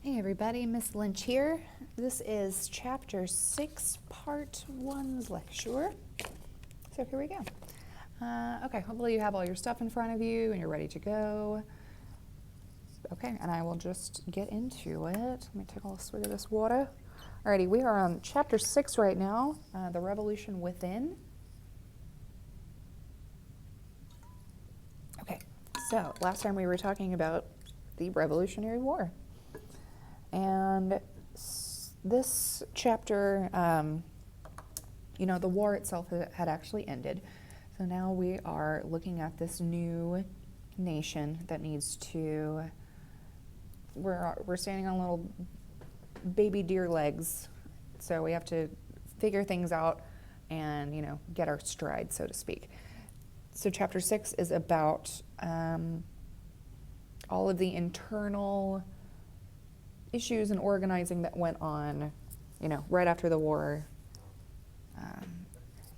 Hey everybody, Miss Lynch here. This is chapter 6, part 1's lecture. So here we go. Okay, hopefully you have all your stuff in front of you and you're ready to go. Okay, and I will just get into it. Let me take a little swig of this water. Alrighty, we are on chapter 6 right now, The Revolution Within. Okay, so last time we were talking about the Revolutionary War. And this chapter, the war itself had actually ended. So now we are looking at this new nation that needs to, we're standing on little baby deer legs. So we have to figure things out and, get our stride, so to speak. So chapter 6 is about all of the internal issues and organizing that went on, right after the war,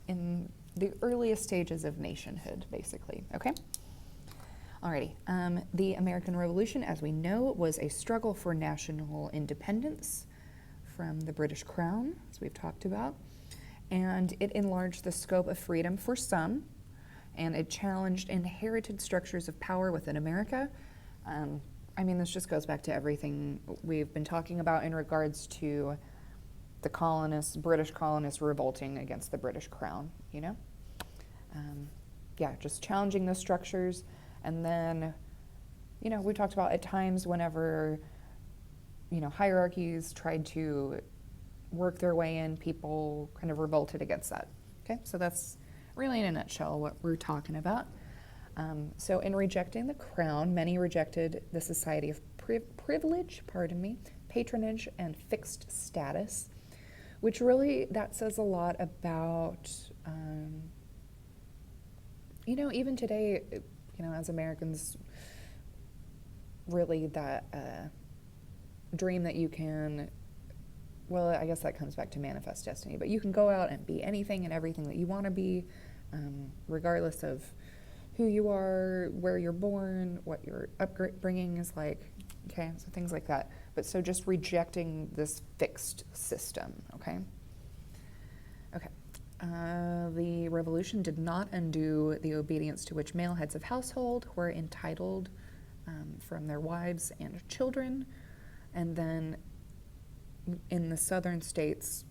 in the earliest stages of nationhood, basically. Okay? Alrighty. The American Revolution, as we know, was a struggle for national independence from the British Crown, as we've talked about, and it enlarged the scope of freedom for some, and it challenged inherited structures of power within America. This just goes back to everything we've been talking about in regards to the British colonists revolting against the British Crown, just challenging those structures. And then, we talked about at times whenever, hierarchies tried to work their way in, people kind of revolted against that. Okay, so that's really in a nutshell what we're talking about. So in rejecting the crown, many rejected the society of privilege, patronage, and fixed status, which really, that says a lot about, even today, as Americans, really that dream that you can, well, I guess that comes back to manifest destiny, but you can go out and be anything and everything that you want to be, regardless of who you are, where you're born, what your upbringing is like, okay, so things like that. But so just rejecting this fixed system, okay? Okay. The revolution did not undo the obedience to which male heads of household were entitled from their wives and children. And then in the southern states,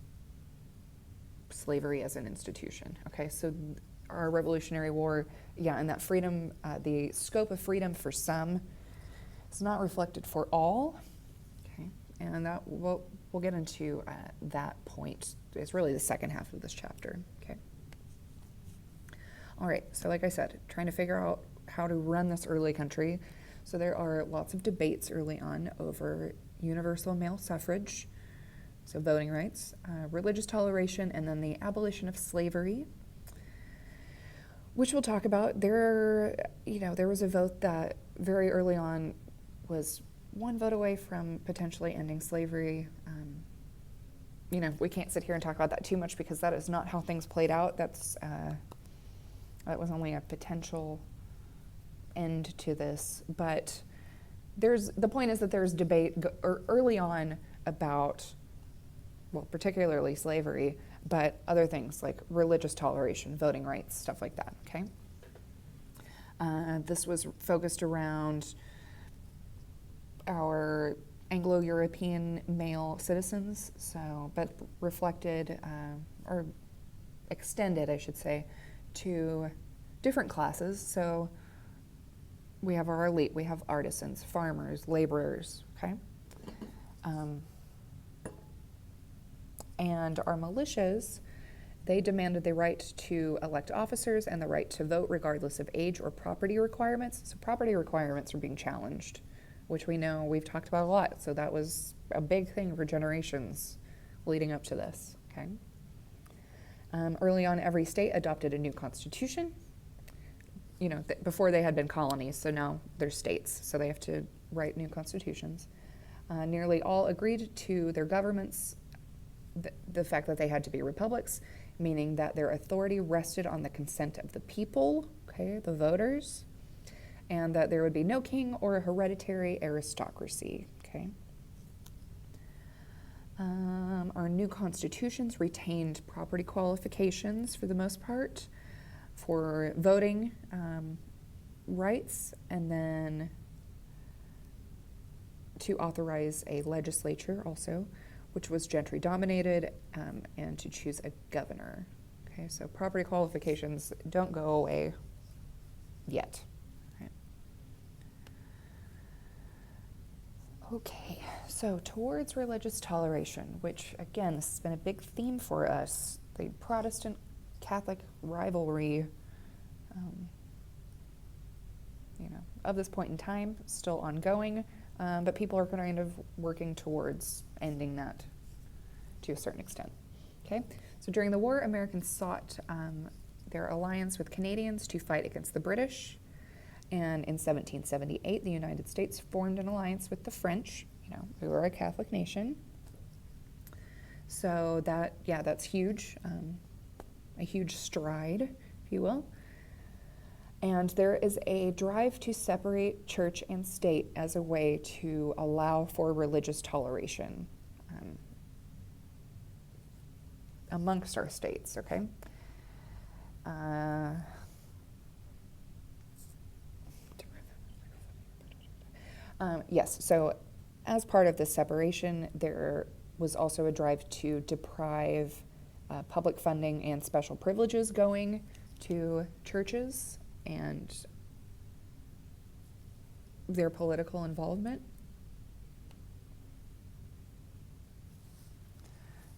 slavery as an institution, okay? So our Revolutionary War, and that freedom, the scope of freedom for some is not reflected for all, okay? And that we'll get into that point. It's really the second half of this chapter, okay? All right, so like I said, trying to figure out how to run this early country. So there are lots of debates early on over universal male suffrage, so voting rights, religious toleration, and then the abolition of slavery, which we'll talk about. There was a vote that very early on was one vote away from potentially ending slavery. We can't sit here and talk about that too much because that is not how things played out. That was only a potential end to this. But the point is that there's debate early on about, well, particularly slavery, but other things like religious toleration, voting rights, stuff like that, okay? This was focused around our Anglo-European male citizens, but reflected, or extended, I should say, to different classes. So we have our elite, we have artisans, farmers, laborers, okay? And our militias, they demanded the right to elect officers and the right to vote regardless of age or property requirements. So property requirements are being challenged, which we know we've talked about a lot. So that was a big thing for generations leading up to this, okay? Early on, every state adopted a new constitution, before they had been colonies, so now they're states, so they have to write new constitutions. Nearly all agreed to their governments, the fact that they had to be republics, meaning that their authority rested on the consent of the people, okay, the voters, and that there would be no king or a hereditary aristocracy, okay? Our new constitutions retained property qualifications for the most part for voting rights, and then to authorize a legislature also, which was gentry dominated, and to choose a governor. Okay, so property qualifications don't go away yet. Right. Okay, so towards religious toleration, which again, this has been a big theme for us, the Protestant Catholic rivalry, of this point in time, still ongoing, but people are kind of working towards ending that to a certain extent. Okay, so during the war, Americans sought their alliance with Canadians to fight against the British, and in 1778, the United States formed an alliance with the French, who are a Catholic nation. So that's huge, a huge stride, if you will. And there is a drive to separate church and state as a way to allow for religious toleration amongst our states, okay? Yes, so as part of this separation, there was also a drive to deprive public funding and special privileges going to churches and their political involvement.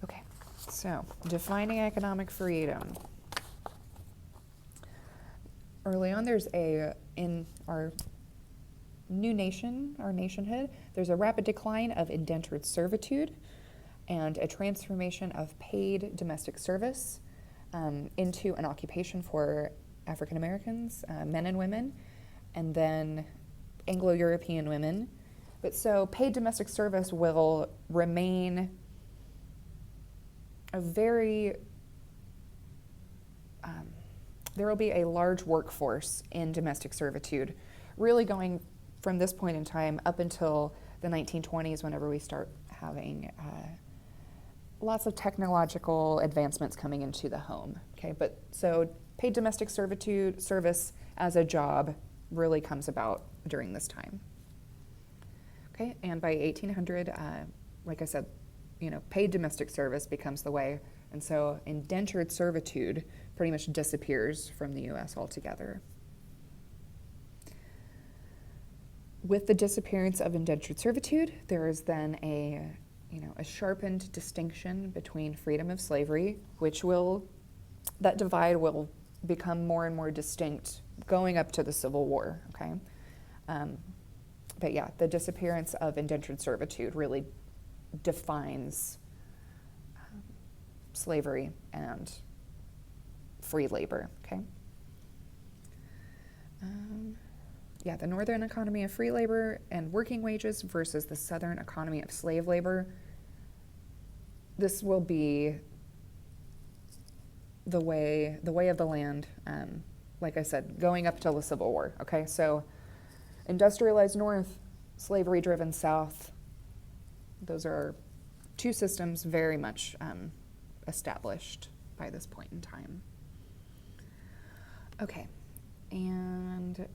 Okay, so defining economic freedom. Early on, in our new nation, our nationhood, there's a rapid decline of indentured servitude and a transformation of paid domestic service into an occupation for African Americans, men and women, and then Anglo-European women. But so paid domestic service will remain there will be a large workforce in domestic servitude, really going from this point in time up until the 1920s, whenever we start having lots of technological advancements coming into the home. Okay, but so paid domestic service as a job really comes about during this time. Okay, and by 1800, like I said, paid domestic service becomes the way, and so indentured servitude pretty much disappears from the U.S. altogether. With the disappearance of indentured servitude, there is then a sharpened distinction between freedom of slavery, that divide will become more and more distinct going up to the Civil War, okay? But yeah, the disappearance of indentured servitude really defines slavery and free labor, okay? The northern economy of free labor and working wages versus the southern economy of slave labor. This will be the way of the land, like I said, going up till the Civil War, okay? So industrialized north, slavery-driven south, those are two systems very much established by this point in time. Okay, and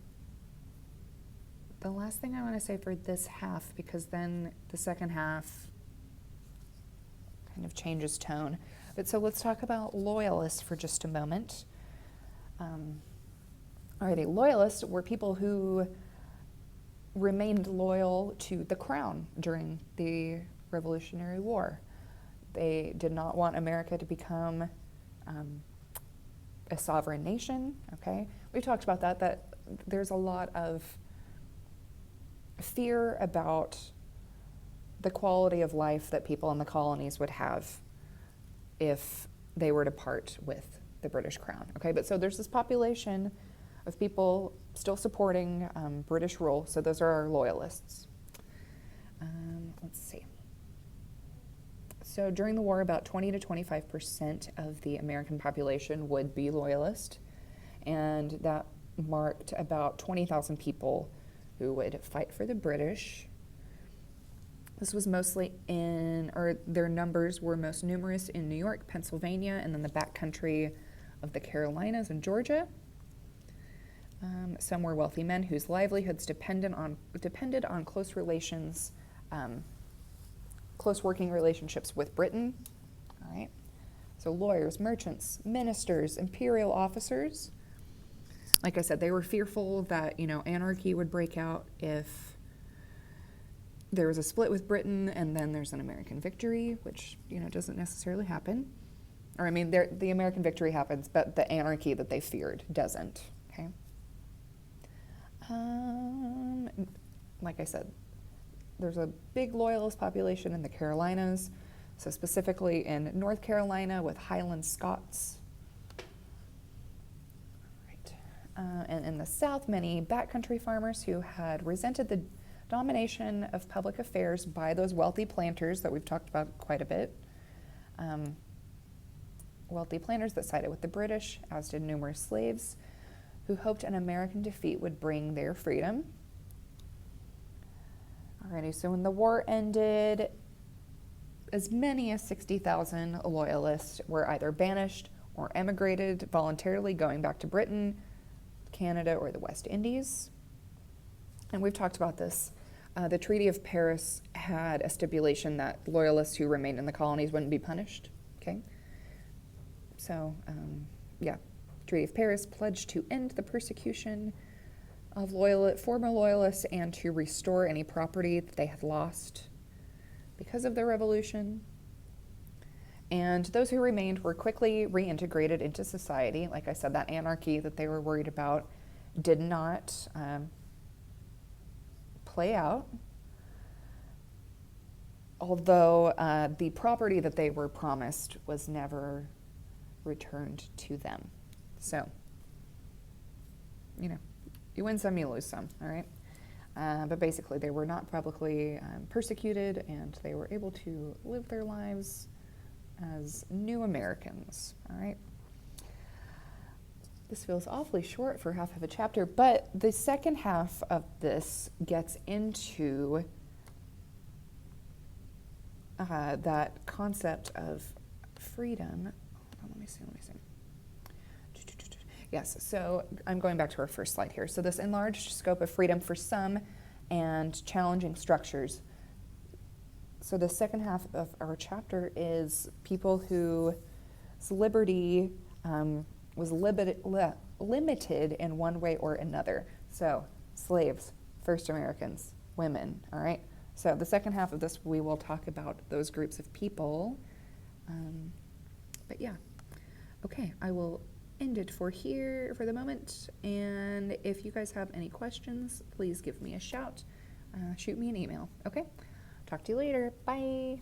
the last thing I want to say for this half, because then the second half kind of changes tone. But so let's talk about loyalists for just a moment. Alrighty, loyalists were people who remained loyal to the crown during the Revolutionary War. They did not want America to become a sovereign nation, okay? We talked about that there's a lot of fear about the quality of life that people in the colonies would have if they were to part with the British crown, okay? But so there's this population of people still supporting British rule, so those are our loyalists. Let's see. So during the war, about 20 to 25% of the American population would be loyalist, and that marked about 20,000 people who would fight for the British. This was mostly or their numbers were most numerous in New York, Pennsylvania, and then the backcountry of the Carolinas and Georgia. Some were wealthy men whose livelihoods depended on close working relationships with Britain. All right. So lawyers, merchants, ministers, imperial officers. Like I said, they were fearful that, anarchy would break out if there was a split with Britain and then there's an American victory, which, doesn't necessarily happen. Or, the American victory happens, but the anarchy that they feared doesn't, okay? Like I said, there's a big loyalist population in the Carolinas, so specifically in North Carolina with Highland Scots. And in the South, many backcountry farmers who had resented the domination of public affairs by those wealthy planters that we've talked about quite a bit. Wealthy planters that sided with the British, as did numerous slaves, who hoped an American defeat would bring their freedom. Alrighty, so when the war ended, as many as 60,000 loyalists were either banished or emigrated, voluntarily going back to Britain, Canada, or the West Indies. And we've talked about this. The Treaty of Paris had a stipulation that loyalists who remained in the colonies wouldn't be punished. Okay, so Treaty of Paris pledged to end the persecution of former loyalists and to restore any property that they had lost because of the revolution. And those who remained were quickly reintegrated into society. Like I said, that anarchy that they were worried about did not play out, although the property that they were promised was never returned to them. So, you win some, you lose some, all right? But basically, they were not publicly persecuted, and they were able to live their lives as new Americans, all right? This feels awfully short for half of a chapter, but the second half of this gets into that concept of freedom. Hold on, let me see. Yes, so I'm going back to our first slide here. So this enlarged scope of freedom for some and challenging structures. So the second half of our chapter is people whose liberty was limited in one way or another. So slaves, first Americans, women, all right? So the second half of this, we will talk about those groups of people. But yeah, okay, I will end it for the moment. And if you guys have any questions, please give me a shout. Shoot me an email, okay? Talk to you later. Bye.